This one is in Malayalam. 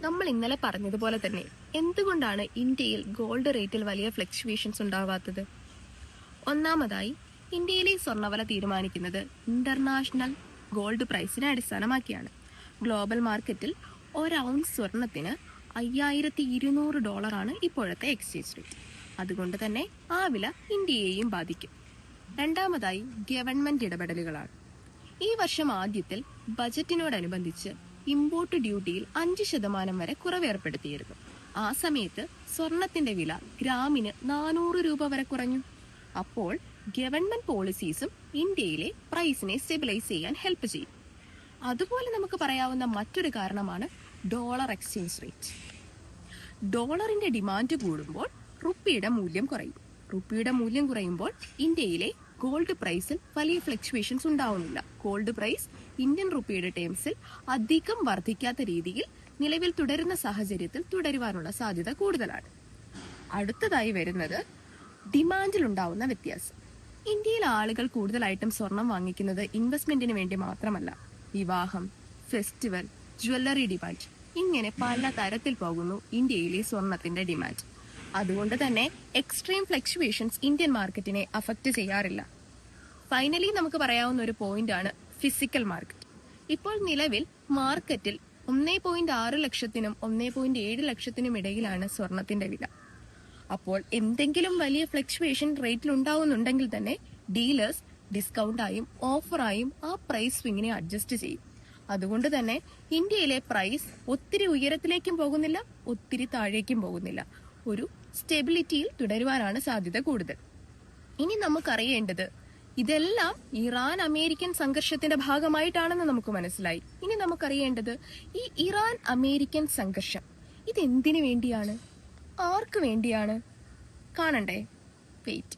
നമ്മൾ ഇന്നലെ പറഞ്ഞതുപോലെ തന്നെ എന്തുകൊണ്ടാണ് ഇന്ത്യയിൽ ഗോൾഡ് റേറ്റിൽ വലിയ ഫ്ലക്ച്വേഷൻസ് ഉണ്ടാവാത്തത്? ഒന്നാമതായി, ഇന്ത്യയിലെ സ്വർണ്ണവില തീരുമാനിക്കുന്നത് ഇന്റർനാഷണൽ ഗോൾഡ് പ്രൈസിനെ അടിസ്ഥാനമാക്കിയാണ്. ഗ്ലോബൽ മാർക്കറ്റിൽ ഒരു ഔൺസ് സ്വർണത്തിന് $5200 ഇപ്പോഴത്തെ എക്സ്ചേഞ്ച് റേറ്റ്. അതുകൊണ്ട് തന്നെ ആ വില ഇന്ത്യയെയും ബാധിക്കും. രണ്ടാമതായി, ഗവൺമെന്റ് ഇടപെടലുകളാണ്. ഈ വർഷം ആദ്യത്തിൽ ബജറ്റിനോടനുബന്ധിച്ച് ഇമ്പോർട്ട് ഡ്യൂട്ടിയിൽ 5% വരെ കുറവ് ഏർപ്പെടുത്തിയിരുന്നു. ആ സമയത്ത് സ്വർണത്തിന്റെ വില ഗ്രാമിന് 400 രൂപ വരെ കുറഞ്ഞു. അപ്പോൾ ഗവൺമെന്റ് പോളിസീസും ഇന്ത്യയിലെ പ്രൈസിനെ സ്റ്റെബിലൈസ് ചെയ്യാൻ ഹെൽപ്പ് ചെയ്യും. അതുപോലെ നമുക്ക് പറയാവുന്ന മറ്റൊരു കാരണമാണ് ഡോളർ എക്സ്ചേഞ്ച് റേറ്റ്. ഡോളറിന്റെ ഡിമാൻഡ് കൂടുമ്പോൾ റുപ്പിയുടെ മൂല്യം കുറയും. റുപ്പിയുടെ മൂല്യം കുറയുമ്പോൾ ഇന്ത്യയിലെ ഗോൾഡ് പ്രൈസിൽ വലിയ ഫ്ലക്ച്വേഷൻസ് ഉണ്ടാവുന്നില്ല. ഗോൾഡ് പ്രൈസ് ഇന്ത്യൻ റുപ്പിയുടെ ടേംസിൽ അധികം വർദ്ധിക്കാത്ത രീതിയിൽ നിലവിൽ തുടരുന്ന സാഹചര്യത്തിൽ തുടരുവാനുള്ള സാധ്യത കൂടുതലാണ്. അടുത്തതായി വരുന്നത് ഡിമാൻഡിൽ ഉണ്ടാവുന്ന വ്യത്യാസം. ഇന്ത്യയിൽ ആളുകൾ കൂടുതലായിട്ടും സ്വർണം വാങ്ങിക്കുന്നത് ഇൻവെസ്റ്റ്മെന്റിന് വേണ്ടി മാത്രമല്ല. വിവാഹം, ഫെസ്റ്റിവൽ, ജ്വല്ലറി ഡിമാൻഡ്, ഇങ്ങനെ പല തരത്തിൽ പോകുന്നു ഇന്ത്യയിലെ സ്വർണത്തിന്റെ ഡിമാൻഡ്. അതുകൊണ്ട് തന്നെ എക്സ്ട്രീം ഫ്ലക്ച്വേഷൻസ് ഇന്ത്യൻ മാർക്കറ്റിനെ അഫക്റ്റ് ചെയ്യാറില്ല. ഫൈനലി നമുക്ക് പറയാവുന്ന ഒരു പോയിന്റ് ആണ് ഫിസിക്കൽ മാർക്കറ്റ്. ഇപ്പോൾ നിലവിൽ മാർക്കറ്റിൽ 1.6 ലക്ഷത്തിനും 1.7 ലക്ഷത്തിനും ഇടയിലാണ് സ്വർണത്തിന്റെ വില. അപ്പോൾ എന്തെങ്കിലും വലിയ ഫ്ലക്ച്വേഷൻ റേറ്റിൽ ഉണ്ടാവുന്നുണ്ടെങ്കിൽ തന്നെ ഡീലേഴ്സ് ഡിസ്കൗണ്ടായും ഓഫറായും ആ പ്രൈസ് സ്വിങ്ങിനെ അഡ്ജസ്റ്റ് ചെയ്യും. അതുകൊണ്ട് തന്നെ ഇന്ത്യയിലെ പ്രൈസ് ഒത്തിരി ഉയരത്തിലേക്കും പോകുന്നില്ല, ഒത്തിരി താഴേക്കും പോകുന്നില്ല. ഒരു സ്റ്റെബിലിറ്റിയിൽ തുടരുവാനാണ് സാധ്യത കൂടുതൽ. ഇനി നമുക്കറിയേണ്ടത് ഇതെല്ലാം ഇറാൻ അമേരിക്കൻ സംഘർഷത്തിന്റെ ഭാഗമായിട്ടാണെന്ന് നമുക്ക് മനസ്സിലായി. ഇനി നമുക്കറിയേണ്ടത് ഈ ഇറാൻ അമേരിക്കൻ സംഘർഷം ഇതെന്തിനു വേണ്ടിയാണ്, ആർക്ക് വേണ്ടിയാണ്? കാണണ്ടേ? വെയിറ്റ്.